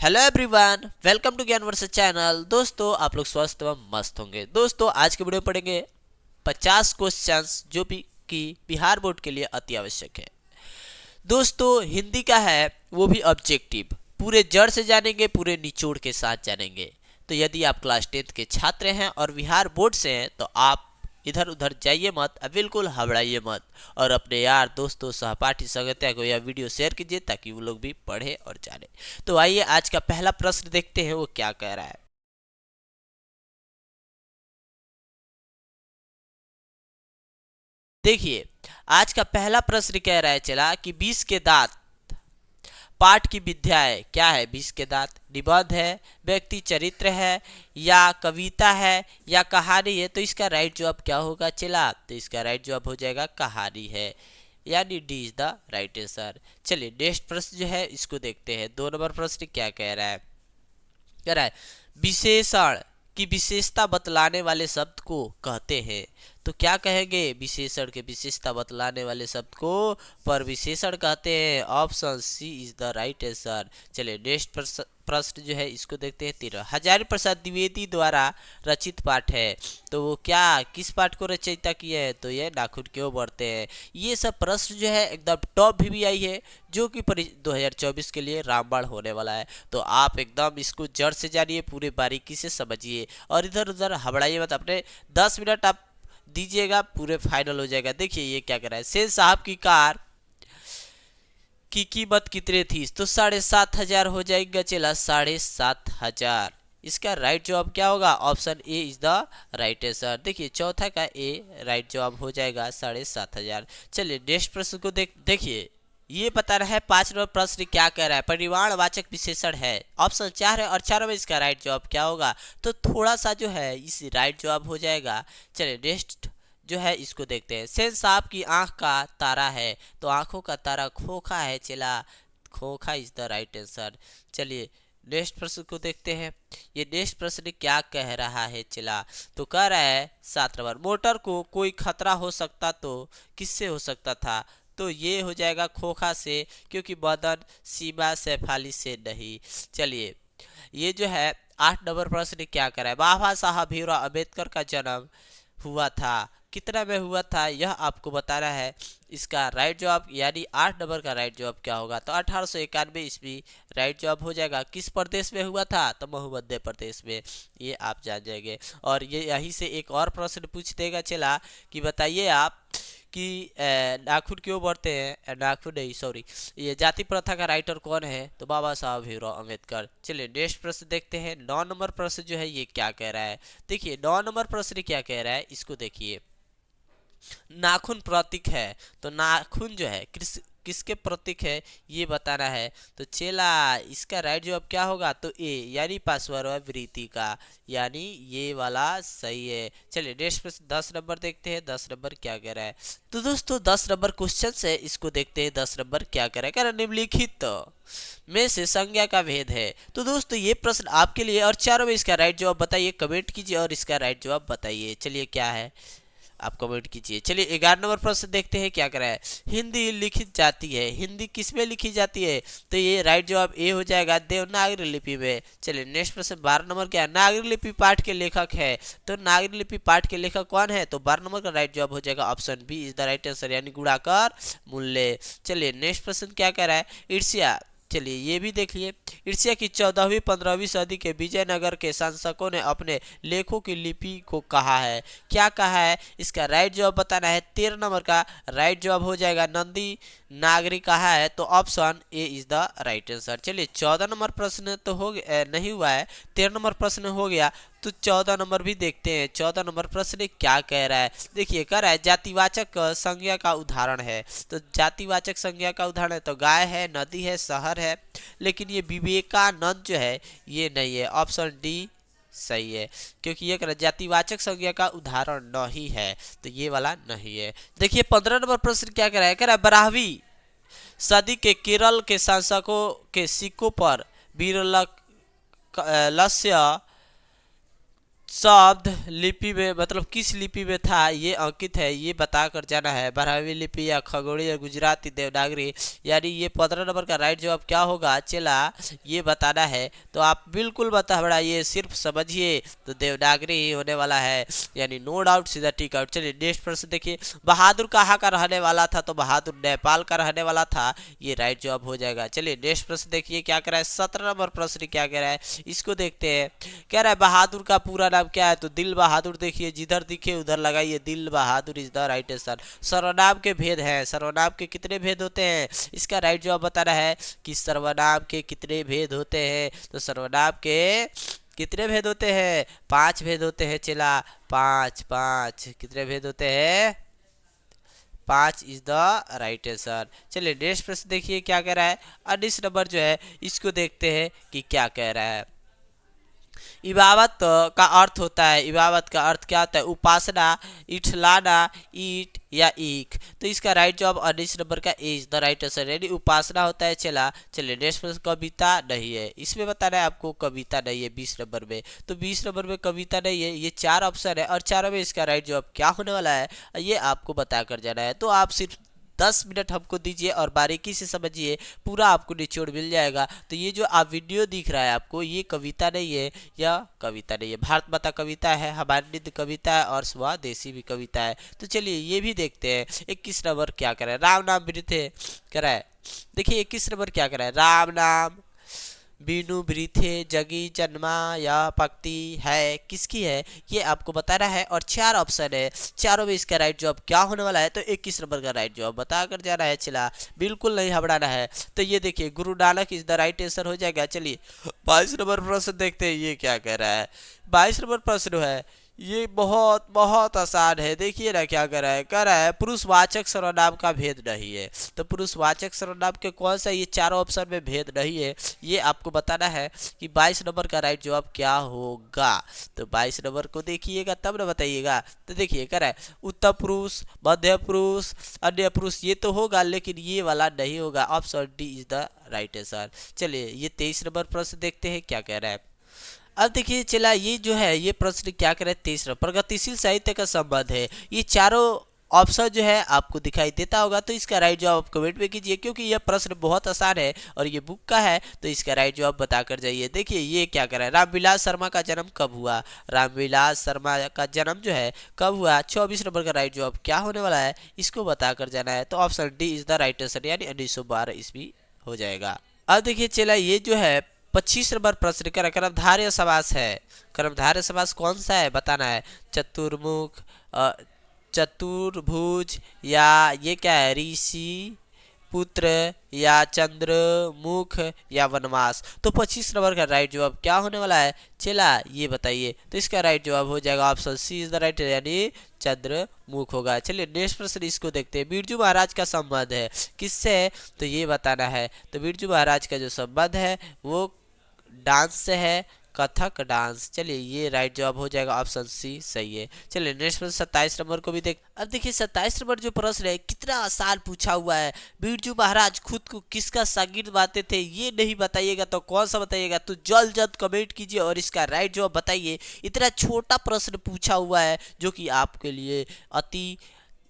Hello everyone, welcome to ज्ञान versus channel. दोस्तों, आप लोग स्वस्थ एवं मस्त होंगे। दोस्तों, आज के वीडियो में पढ़ेंगे 50 क्वेश्चंस जो भी कि बिहार बोर्ड के लिए अति आवश्यक है। दोस्तों, हिंदी का है वो भी ऑब्जेक्टिव, पूरे जड़ से जानेंगे, पूरे निचोड़ के साथ जानेंगे। तो यदि आप क्लास 10 के छात्र हैं और बिहार बोर्ड से हैं तो आप इधर उधर जाइए मत, बिल्कुल घबराइए मत, और अपने यार दोस्तों सहपाठी संगतिया को यह वीडियो शेयर कीजिए ताकि वो लोग भी पढ़े और जाने। तो आइए आज का पहला प्रश्न देखते हैं वो क्या कह रहा है। देखिए, आज का पहला प्रश्न कह रहा है चला कि 20 के दांत पाठ की विद्या है। क्या है 20 के दांत? निबंध है, व्यक्ति चरित्र है, या कविता है, या कहानी है। तो इसका राइट जवाब क्या होगा चला? तो इसका राइट जवाब हो जाएगा कहानी है, यानी D is the right answer. चलिए नेक्स्ट प्रश्न जो है इसको देखते हैं। 2 नंबर प्रश्न क्या कह रहा है? कह रहा है विशेषण की विशेषता बतलाने वाले शब्द को कहते हैं। तो क्या कहेंगे? विशेषण के विशेषता बतलाने वाले शब्द को पर विशेषण कहते हैं। Option C is the right answer. चलिए नेक्स्ट प्रश्न जो है इसको देखते हैं। 13 हजारी प्रसाद द्विवेदी द्वारा रचित पाठ है। तो वो क्या किस पाठ को रचयिता किए हैं? तो ये नाखून क्यों बढ़ते हैं। ये सब प्रश्न जो है एकदम टॉप भी आई है, जो कि 2024 के लिए रामबाण होने वाला है। तो आप एकदम इसको जड़ से जानिए, पूरे बारीकी से समझिए और इधर उधर हबड़ाइए मत। अपने 10 मिनट आप दीजिएगा, पूरे फाइनल हो जाएगा। देखिए ये क्या कर रहा है। सेन साहब की कार की कीमत कितने थी? तो 7,500 हो जाएगा चला, 7,500। इसका राइट जवाब क्या होगा? Option A is the right answer. देखिए चौथा का ए राइट जवाब हो जाएगा 7,500। चलिए नेक्स्ट प्रश्न को देखिए। ये बता रहा है 5 नंबर प्रश्न क्या कह रहा है? परिमाणवाचक विशेषण है। ऑप्शन 4 है और 4 में इसका राइट जवाब क्या होगा? तो थोड़ा सा जो है इस राइट जवाब हो जाएगा। चलिए नेक्स्ट जो है इसको देखते हैं। सेन साहब की आंख का तारा है। तो आंखों का तारा खोखा है चला, खोखा इज द राइट आंसर। चलिए नेक्स्ट प्रश्न को देखते हैं। ये नेक्स्ट प्रश्न क्या कह रहा है चला? तो कह रहा है 7 नंबर, मोटर को कोई खतरा हो सकता तो किससे हो सकता था? तो ये हो जाएगा खोखा से, क्योंकि बदन सीमा शेफाली से नहीं। चलिए ये जो है 8 नंबर प्रश्न क्या कर रहा है? बाबा साहब भीमराव अम्बेडकर का जन्म हुआ था कितना में हुआ था, यह आपको बताना है। इसका राइट जवाब यानी 8 नंबर का राइट जवाब क्या होगा? तो 1891 ईस्वी राइट जवाब हो जाएगा। किस प्रदेश में हुआ था? तो मध्य प्रदेश में। ये आप जान जाएंगे। और ये यहीं से एक और प्रश्न पूछ देगा चला कि बताइए आप कि नाखून क्यों बढ़ते हैं? नाखून नहीं, सॉरी, ये जाति प्रथा का राइटर कौन है? तो बाबा साहब भीमराव अम्बेडकर। चलिए नेक्स्ट प्रश्न देखते हैं। 9 नंबर प्रश्न जो है ये क्या कह रहा है? देखिए 9 नंबर प्रश्न क्या कह रहा है इसको देखिए। नाखून प्रतीक है। तो नाखून जो है किसके प्रतीक है ये बताना है। तो चला इसका राइट जवाब क्या होगा? तो ए यानी पार्श्ववृत्ति का, यानी ये वाला सही है। चलिए नेक्स्ट प्रश्न 10 नंबर देखते हैं। 10 नंबर क्या कह रहा है? तो दोस्तों 10 नंबर क्वेश्चन है, इसको देखते हैं। 10 नंबर क्या कह रहा है? कह रहा है निम्नलिखित में से संज्ञा का भेद है। तो दोस्तों ये प्रश्न आपके लिए, और चारों में इसका राइट जवाब बताइए, कमेंट कीजिए और इसका राइट जवाब बताइए। चलिए क्या है आप कमेंट कीजिए। चलिए 11 नंबर प्रश्न देखते हैं क्या करा है। हिंदी लिखित जाती है। हिंदी किस में लिखी जाती है? तो ये राइट जवाब ए हो जाएगा, देवनागरी लिपि में। चलिए नेक्स्ट प्रश्न 12 नंबर क्या है? नागरी लिपि पाठ के लेखक है। तो नागरी लिपि पाठ के लेखक कौन है? तो 12 नंबर का राइट जवाब हो जाएगा option B is the right answer, यानी गुणाकर मूल्य। चलिए नेक्स्ट प्रश्न क्या कह रहा है? ईर्ष्या। चलिए ये भी देख लिए। ईर्ष्या की 14वीं-15वीं सदी के विजयनगर के शासकों ने अपने लेखों की लिपि को कहा है। क्या कहा है? इसका राइट जवाब बताना है। 13 नंबर का राइट जवाब हो जाएगा नंदी नागरी कहा है। तो option A is the right answer. चलिए 14 नंबर प्रश्न तो हो गया, नहीं हुआ है। 13 नंबर प्रश्न हो गया। तो 14 नंबर भी देखते हैं। 14 नंबर प्रश्न क्या कह रहा है? देखिए कह रहा है जातिवाचक संज्ञा का उदाहरण है। तो जातिवाचक संज्ञा का उदाहरण है तो गाय है, नदी है, शहर है, लेकिन ये विवेकानंद जो है ये नहीं है। ऑप्शन डी सही है, क्योंकि ये कह जातिवाचक संज्ञा का उदाहरण नहीं है, तो ये वाला नहीं है। देखिए 15 नंबर प्रश्न क्या कह रहा है? कह रहा है 12वीं सदी के केरल के शासकों के सिक्कों पर विरलस्य शब्द लिपि में मतलब किस लिपि में था ये अंकित है, ये बताकर जाना है। 12वीं लिपि या खगोली या गुजराती देवनागरी, यानी ये 15 नंबर का राइट जवाब क्या होगा चला, ये बताना है। तो आप बिल्कुल बता बढ़ाइए, सिर्फ समझिए, तो देवनागरी ही होने वाला है, यानी नो डाउट, सीधा टिक आउट। चलिए नेक्स्ट प्रश्न देखिए, बहादुर कहाँ का रहने वाला था, तो बहादुर नेपाल का रहने वाला था, ये राइट जवाब हो जाएगा। चलिए नेक्स्ट प्रश्न देखिए क्या कह रहा है, 17 नंबर प्रश्न क्या कह रहा है, इसको देखते हैं। कह रहा है बहादुर का पूरा नाम क्या है, तो दिल बहादुर, देखिए जिधर दिखे उधर लगाइए, दिल बहादुर इज द राइट आंसर। सर्वनाम के भेद हैं, सर्वनाम के कितने भेद होते हैं, इसका राइट जवाब बताना है कि सर्वनाम के कितने भेद होते हैं, तो सर्वनाम के कितने भेद होते हैं, 5 भेद होते हैं चला, 5 कितने भेद होते हैं, 5 इज द राइट आंसर। चलिए नेक्स्ट प्रश्न देखिए क्या कह रहा है, 19 नंबर जो है इसको देखते हैं कि क्या कह रहा है। इबावत का अर्थ होता है, इबावत का अर्थ क्या होता है, उपासना, इठलाना, ईट या ईख, तो इसका राइट जवाब 19 नंबर का ए इज द राइट आंसर, यानी उपासना होता है चला। चलिए नेक्स्ट प्रश्न, कविता नहीं है, इसमें बताना है आपको कविता नहीं है 20 नंबर में, तो 20 नंबर में कविता नहीं है, ये 4 ऑप्शन है और चारों में इसका राइट जवाब क्या होने वाला है ये आपको बता कर जाना है। तो आप सिर्फ 10 मिनट हमको दीजिए और बारीकी से समझिए, पूरा आपको निचोड़ मिल जाएगा। तो ये जो आप वीडियो दिख रहा है आपको, ये कविता नहीं है, या कविता नहीं है, भारत माता कविता है, हमारी निधि कविता है और स्वदेशी भी कविता है। तो चलिए ये भी देखते हैं। 21 नंबर क्या करा है, राम नाम वृथे करा है, देखिए 21 नंबर क्या करा है, राम नाम बीनू वृथे जगी जन्मा या पक्ति है, किसकी है ये आपको बताना है और 4 ऑप्शन है, चारों में इसका राइट जवाब क्या होने वाला है, तो 21 नंबर का राइट जवाब बता कर जाना है चला, बिल्कुल नहीं घबराना है। तो ये देखिए Guru Nanak is the right answer हो जाएगा। चलिए 22 नंबर प्रश्न देखते हैं ये क्या कह रहा है। 22 नंबर प्रश्न है, ये बहुत बहुत आसान है, देखिए ना क्या कह रहा है पुरुषवाचक सर्वनाम का भेद नहीं है, तो पुरुषवाचक सर्वनाम के कौन सा ये चारों ऑप्शन में भेद नहीं है, ये आपको बताना है कि 22 नंबर का राइट जवाब क्या होगा। तो 22 नंबर को देखिएगा तब ना बताइएगा। तो देखिए कह रहा है उत्तर पुरुष, मध्य पुरुष, अन्य पुरुष, ये तो होगा लेकिन ये वाला नहीं होगा, option D is the right answer. चलिए ये 23 नंबर प्रश्न देखते हैं क्या कह रहा है। अब देखिए चला ये जो है ये प्रश्न क्या कह रहा है, 23 प्रगतिशील साहित्य का संबंध है, ये चारों ऑप्शन जो है आपको दिखाई देता होगा, तो इसका राइट जवाब आप कमेंट में कीजिए, क्योंकि यह प्रश्न बहुत आसान है और ये बुक का है, तो इसका राइट जवाब बता कर जाइए। देखिए ये क्या कर रहा है, रामविलास शर्मा का जन्म कब हुआ, रामविलास शर्मा का जन्म जो है कब हुआ, 24 नंबर का राइट जवाब क्या होने वाला है इसको बता कर जाना है, तो option D is the right answer, यानी 1912 ईस्वी हो जाएगा। अब देखिए चला ये जो है 25 नंबर प्रश्न का कर्मधारय समास है, कर्मधारय समास कौन सा है बताना है, चतुर्मुख, चतुर्भुज, या ये क्या है, ऋषि पुत्र, या चंद्रमुख, या वनवास, तो 25 नंबर का राइट जवाब क्या होने वाला है चला ये बताइए। तो इसका राइट जवाब हो जाएगा option C is the right, यानी चंद्रमुख होगा। चलिए नेक्स्ट प्रश्न इसको देखते हैं, बिरजू महाराज का संबंध है किससे है, तो ये बताना है। तो बिरजू महाराज का जो संबंध है वो डांस से है, कथक डांस। चलिए ये राइट जवाब हो जाएगा, ऑप्शन सी सही है। चलिए नेक्स्ट प्रश्न 27 नंबर को भी देख। अब देखिए 27 नंबर जो प्रश्न है कितना आसान पूछा हुआ है, बिरजू महाराज खुद को किसका शागिर्द मानते थे ये नहीं बताइएगा तो कौन सा बताइएगा, तो जल्द जल्द कमेंट कीजिए और इसका राइट जवाब बताइए। इतना छोटा प्रश्न पूछा हुआ है जो कि आपके लिए अति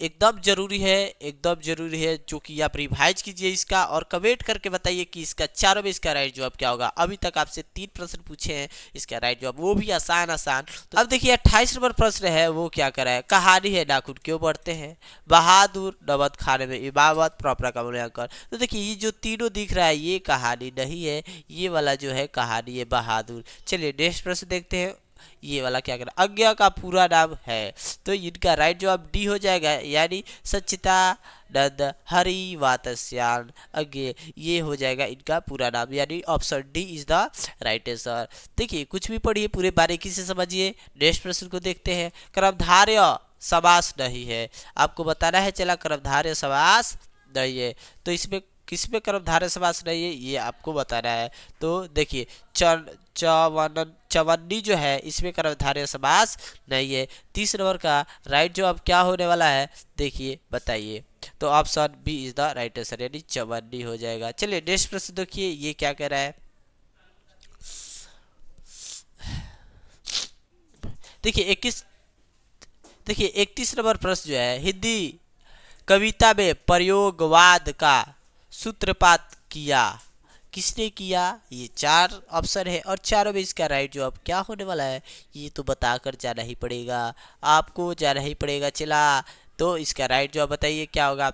एकदम जरूरी है, एकदम जरूरी है, जो कि आप रिवाइज कीजिए इसका और कमेंट करके बताइए कि इसका चारों में इसका राइट जवाब क्या होगा। अभी तक आपसे 3 प्रश्न पूछे हैं, इसका राइट जवाब वो भी आसान आसान। तो अब देखिए 28 नंबर प्रश्न है वो क्या कर रहा है, कहानी है नाखून क्यों बढ़ते हैं, बहादुर, नमक खाने में इबावत, प्रॉपर का मूल्यांकन। तो देखिए ये जो तीनों दिख रहा है ये कहानी नहीं है, ये वाला जो है कहानी है बहादुर। चलिए नेक्स्ट प्रश्न देखते हैं, ये वाला क्या कर आज्ञा का पूरा नाम है, तो इनका राइट जवाब डी हो जाएगा, यानी सच्चिदानंद हरि वात्स्यायन आज्ञा, ये हो जाएगा इनका पूरा नाम, यानी option D is the right answer. देखिए कुछ भी पढ़िए पूरे बारीकी से समझिए। नेक्स्ट प्रश्न को देखते हैं, कर्मधारय समास नहीं है, आपको बताना है चला कर्मधारय समास नहीं है, तो इसमें किसमें कर्मधारय समास नहीं है ये आपको बताना है। तो देखिए चवन्नी जो है इसमें कर्मधारय समास नहीं है। 30 नंबर का राइट जवाब क्या होने वाला है देखिए बताइए, तो option B is the right answer, यानी चवन्नी हो जाएगा। चलिए नेक्स्ट प्रश्न देखिए ये क्या कह रहा है, देखिए 31 नंबर प्रश्न जो है, हिंदी कविता में प्रयोगवाद का सूत्रपात किया, किसने किया? ये 4 ऑप्शन है और चारों में इसका राइट जवाब क्या होने वाला है ये तो बताकर जाना ही पड़ेगा, आपको जाना ही पड़ेगा। चला तो इसका राइट जवाब बताइए क्या होगा।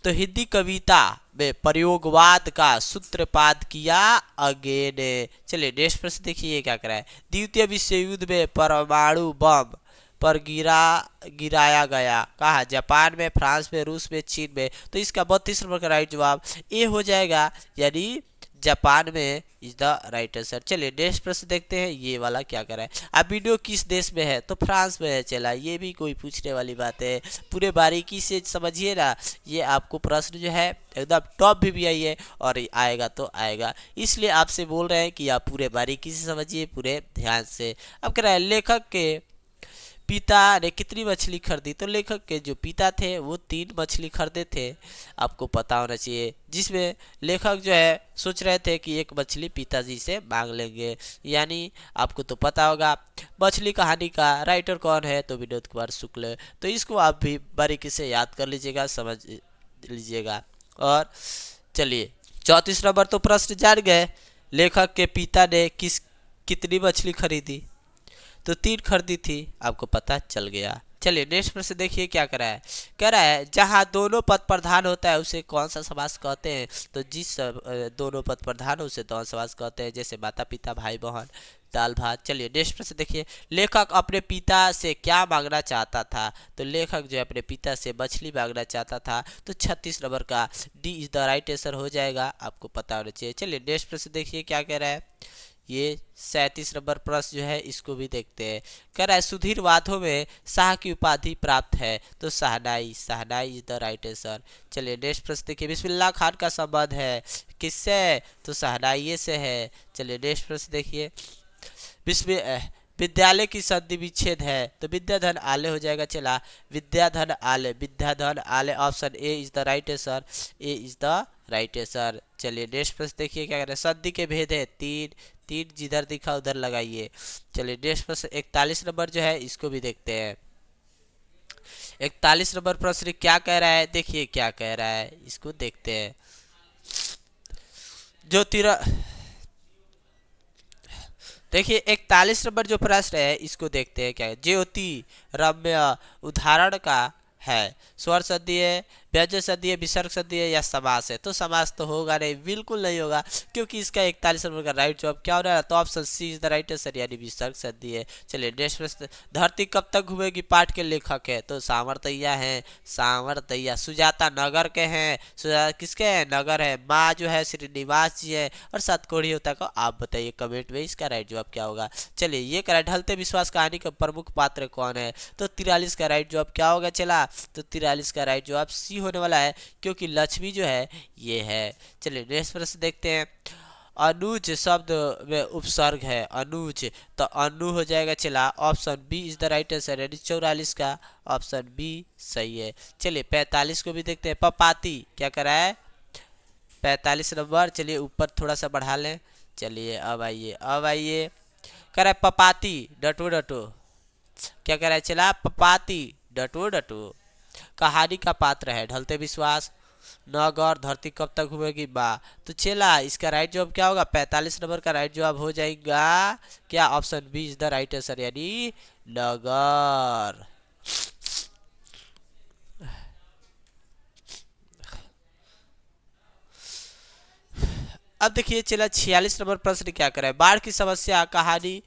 तो हिंदी कविता में प्रयोगवाद का सूत्रपात किया अगेन। चलिए नेक्स्ट प्रश्न देखिए क्या करा है। द्वितीय विश्व युद्ध में परमाणु बम पर गिराया गया, कहा? जापान में, फ्रांस में, रूस में, चीन में। तो इसका 32 नंबर का राइट जवाब ए हो जाएगा, यानी जापान में इज द राइट आंसर। चलिए नेक्स्ट प्रश्न देखते हैं, ये वाला क्या कर रहा है। अब वीडियो किस देश में है? तो फ्रांस में है। चला ये भी कोई पूछने वाली बात है, पूरे बारीकी से समझिए ना, ये आपको प्रश्न जो है एकदम टॉप भी आई है और आएगा तो आएगा, इसलिए आपसे बोल रहे हैं कि आप पूरे बारीकी से समझिए, पूरे ध्यान से। अब कह रहा है लेखक के पिता ने कितनी मछली खरीदी? तो लेखक के जो पिता थे वो 3 मछली खरीदे थे, आपको पता होना चाहिए, जिसमें लेखक जो है सोच रहे थे कि एक मछली पिताजी से मांग लेंगे, यानी आपको तो पता होगा मछली कहानी का राइटर कौन है? तो विनोद कुमार शुक्ल। तो इसको आप भी बारीकी से याद कर लीजिएगा, समझ लीजिएगा। और चलिए 34 नंबर तो प्रश्न जान गए, लेखक के पिता ने कितनी मछली खरीदी? तो 3 खरीदी थी, आपको पता चल गया। चलिए नेक्स्ट प्रश्न देखिए क्या कह रहा है। कह रहा है जहाँ दोनों पद प्रधान होता है उसे कौन सा समास कहते हैं? तो जिस दोनों पद प्रधान उसे द्वंद्व समास कहते हैं, जैसे माता पिता, भाई बहन, दाल भात। चलिए नेक्स्ट प्रश्न देखिए, लेखक अपने पिता से क्या मांगना चाहता था? तो लेखक जो है अपने पिता से मछली मांगना चाहता था, तो 36 नंबर का D is the right answer हो जाएगा, आपको पता होना चाहिए। चलिए नेक्स्ट प्रश्न देखिए क्या कह रहा है। ये 37 नंबर प्रश्न जो है इसको भी देखते हैं। कह रहा है सुधीर वादों में शाह की उपाधि प्राप्त है, तो शहनाई, शहनाई इज द राइट आंसर। चलिए नेक्स्ट प्रश्न देखिए, बिस्मिल्लाह खान का संबंध है किससे? तो शहनाई से है। चलिए नेक्स्ट प्रश्न देखिए, विद्यालय की संधि विच्छेद है, तो विद्याधन आले हो जाएगा। चला विद्याधन आले, विद्याधन आले, option A is the right answer, A is the right answer. चलिए नेक्स्ट प्रश्न देखिए क्या कह रहे हैं, संधि के भेद है 3, जिधर दिखा उधर लगाइए। चलिए नेक्स्ट प्रश्न 41 नंबर जो है इसको भी देखते हैं। 41 नंबर प्रश्न क्या कह रहा है, देखिए क्या कह रहा है, इसको देखते हैं। जो देखिए 41 नंबर जो प्रश्न है इसको देखते हैं क्या है। ज्योति रम्य उदाहरण का है, स्वर संधि है, व्यंजन संधि है, विसर्ग संधि है या समास है? तो समास तो होगा नहीं, बिल्कुल नहीं होगा, क्योंकि इसका 41 नंबर का राइट जवाब क्या हो रहा है? तो option C is the right answer, यानी विसर्ग संधि है। चलिए नेक्स्ट प्रश्न, धरती कब तक घूमेगी पाठ के लेखक है? तो सामर्थ्या हैं, सामर्थ्या। सुजाता नगर के हैं, सुजाता किसके हैं? नगर है। माँ जो है श्रीनिवास जी है, और सतकोड़ी होता को आप बताइए कमेंट में, इसका राइट जवाब क्या होगा। चलिए ये करा, ढलते विश्वास कहानी का प्रमुख पात्र कौन है? तो 43 का राइट जवाब क्या होगा। चला तो 43 का राइट जवाब सी होने वाला है, क्योंकि लक्ष्मी जो है ये है। चलिए नेक्स्ट प्रश्न देखते हैं। अनुज शब्द में उपसर्ग है, अनुज, तो अनु हो जाएगा। चला option B is the right answer, यानी 44 का ऑप्शन बी सही है। चलिए 45 को भी देखते हैं। पपाती क्या करा है? 45 नंबर, चलिए ऊपर थोड़ा सा बढ़ा लें। चलिए अब आइए कह रहा है पपाती डटो डटो, क्या कह रहा है? चला पपाती डटो डटो कहानी का पात्र है, ढलते विश्वास, नगर, धरती कब तक घूमेगी बा। तो चला इसका राइट जवाब क्या होगा? 45 नंबर का राइट जवाब हो जाएगा क्या? Option B is the right answer, यानी नगर। अब देखिए चला 46 नंबर प्रश्न क्या करे, बाढ़ की समस्या कहानी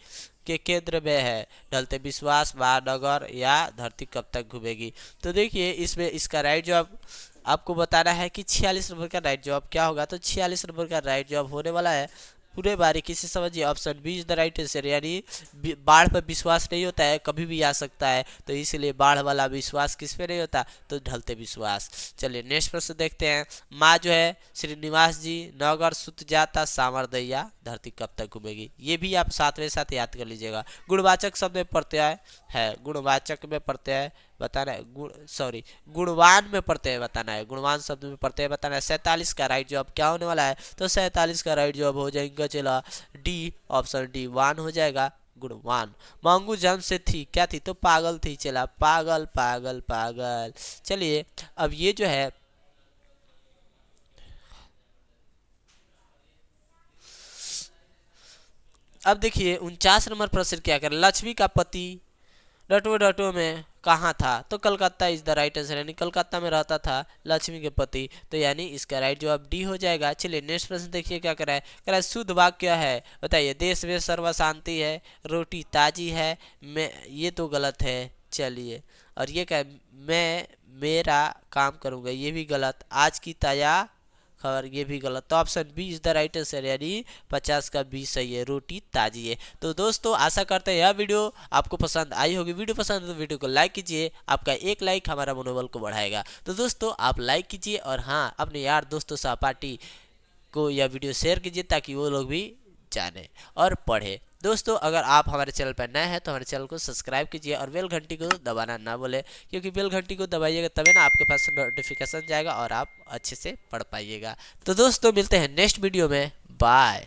के केंद्र में है, ढलते विश्वास, महानगर या धरती कब तक घूमेगी। तो देखिए इसमें इसका राइट जवाब आपको बताना है कि 46 नंबर का राइट जवाब क्या होगा। तो 46 नंबर का राइट जवाब होने वाला है, पूरे बारीकी से समझिए, option B is the right answer, यानी बाढ़ पर विश्वास नहीं होता है, कभी भी आ सकता है, तो इसलिए बाढ़ वाला विश्वास किस पे नहीं होता? तो ढलते विश्वास। चलिए नेक्स्ट प्रश्न देखते हैं। माँ जो है श्रीनिवास जी, नगर, सुत जाता, सामरदैया, धरती कब तक घूमेगी। ये भी आप साथ में साथ याद कर लीजिएगा। गुणवाचक शब्द में प्रत्यय है, गुणवाचक में प्रत्यय बताना है, गुणवान में प्रत्यय बताना है, गुणवान शब्द में प्रत्यय बताना है। 47 का राइट जवाब क्या होने वाला है? तो 47 का राइट जवाब हो जाएगा, चला डी, ऑप्शन डी वान हो जाएगा, गुणवान। मांगू जन्म से थी, क्या थी? तो पागल थी। चला पागल पागल पागल। चलिए अब ये जो है अब देखिए 49 नंबर प्रश्न क्या कर, लक्ष्मी का पति डटो डटो में कहाँ था? तो Calcutta is the right answer, यानी कलकत्ता में रहता था लक्ष्मी के पति, तो यानी इसका राइट जवाब डी हो जाएगा। चलिए नेक्स्ट प्रश्न देखिए क्या करा है, कह रहा है शुद्ध वाक्य क्या है? बताइए। देश में सर्व शांति है, रोटी ताजी है, मैं, ये तो गलत है। चलिए और ये क्या है? मैं मेरा काम करूँगा, ये भी गलत। आज की ताज़ा खबर, ये भी गलत। तो option B is the right answer, यानी 50 का 20 सही है, रोटी ताजी है। तो दोस्तों आशा करते हैं यह वीडियो आपको पसंद आई होगी। वीडियो पसंद है तो वीडियो को लाइक कीजिए, आपका एक लाइक हमारा मनोबल को बढ़ाएगा। तो दोस्तों आप लाइक कीजिए और हाँ अपने यार दोस्तों सहपाठी को यह वीडियो शेयर कीजिए ताकि वो लोग भी जाने और पढ़े। दोस्तों अगर आप हमारे चैनल पर नए हैं तो हमारे चैनल को सब्सक्राइब कीजिए और बेल घंटी को दबाना ना भूलें, क्योंकि बेल घंटी को दबाइएगा तभी ना आपके पास नोटिफिकेशन जाएगा और आप अच्छे से पढ़ पाइएगा। तो दोस्तों मिलते हैं नेक्स्ट वीडियो में, बाय।